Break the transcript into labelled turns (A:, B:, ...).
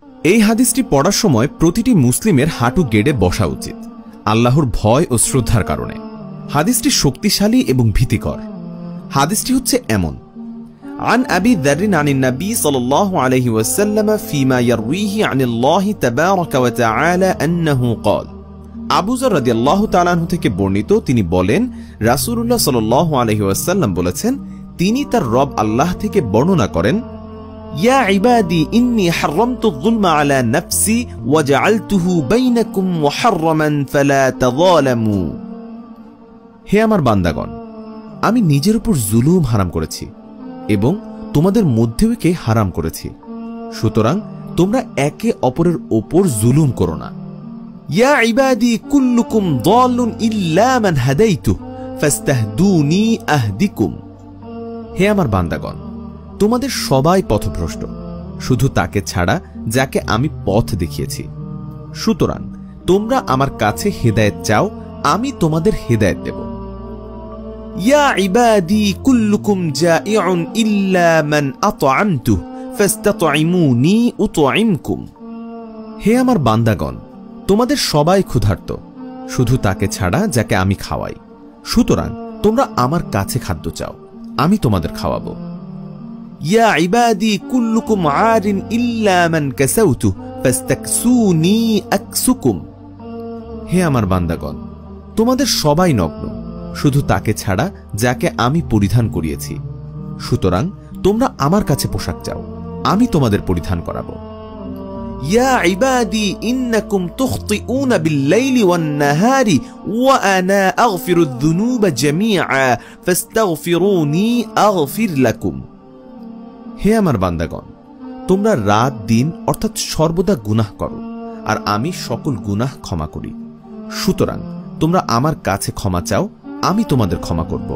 A: এই হাদিসটি পড়ার সময় প্রতিটি মুসলিমের হাঁটু গেড়ে বসা উচিত, আল্লাহর ভয় ও শ্রদ্ধার কারণে। হাদিসটি শক্তিশালী এবং ভীতিকর। হাদিসটি হচ্ছে এমন: عن أبي ذر عن النبي صلى الله عليه وسلم فيما يرويه عن الله تبارك وتعالى أنه قال আবু যর রাদিয়াল্লাহু তাআলা আনহু থেকে বর্ণিত, তিনি বলেন, রাসূলুল্লাহ সাল্লাল্লাহু আলাইহি ওয়াসাল্লাম বলেছেন, তিনি তার রব আল্লাহ থেকে বর্ণনা করেন, ইয়া ইবাদি ইন্নী হারামতু যুলমা আলা নাফসি ওয়া জাআলতুহু বাইনাকুম মুহাররামান ফালা তাযালামু। হে আমার বান্দাগণ, আমি নিজের উপর জুলুম হারাম করেছি এবং তোমাদের মধ্যেও একে হারাম করেছি, সুতরাং তোমরা একে অপরের ওপর জুলুম করো না। ইয়া ইবাদি কুল্লুকুম দাল্লুন ইল্লা মান হাদাইতুহু ফাস্তাহদুনি আহদিকুম। হে আমার বান্দাগণ, তোমাদের সবাই পথভ্রষ্ট, শুধু তাকে ছাড়া যাকে আমি পথ দেখিয়েছি, সুতরাং তোমরা আমার কাছে হেদায়েত চাও, আমি তোমাদের হেদায়েত দেব। ইয়া ইবাদি কুল্লুকুম জাইউন ইল্লা মান আতআমতুহু ফাস্তাতঈমুনি উতঈমকুম। হে আমার বান্দাগণ, তোমাদের সবাই ক্ষুধার্ত, শুধু তাকে ছাড়া যাকে আমি খাওয়াই, সুতরাং তোমরা আমার কাছে খাদ্য চাও, আমি তোমাদের খাওয়াবো। ইয়া ইবাদি কুল্লুকুম আরিন ইল্লা মান কাসাউতু ফাস্তাকসুনি আকসুকুম। হে আমার বান্দাগণ, তোমাদের সবাই নগ্ন, শুধু তাকে ছাড়া যাকে আমি পরিধান করিয়েছি, সুতরাং তোমরা আমার কাছে পোশাক চাও, আমি তোমাদের পরিধান করাবো। ইয়া ইবাদি ইন্নাকুম তুখতিউনা বিল-লাইলি ওয়ান-নাহারি ওয়া আনা আগফিরুয যুনুবা জামিআ ফাস্তাগফিরুনি আগফির লাকুম। হে আমার বান্দাগণ, তোমরা রাত দিন অর্থাৎ সর্বদা গুনাহ করো, আর আমি সকল গুনাহ ক্ষমা করি, সুতরাং তোমরা আমার কাছে ক্ষমা চাও, আমি তোমাদের ক্ষমা করব।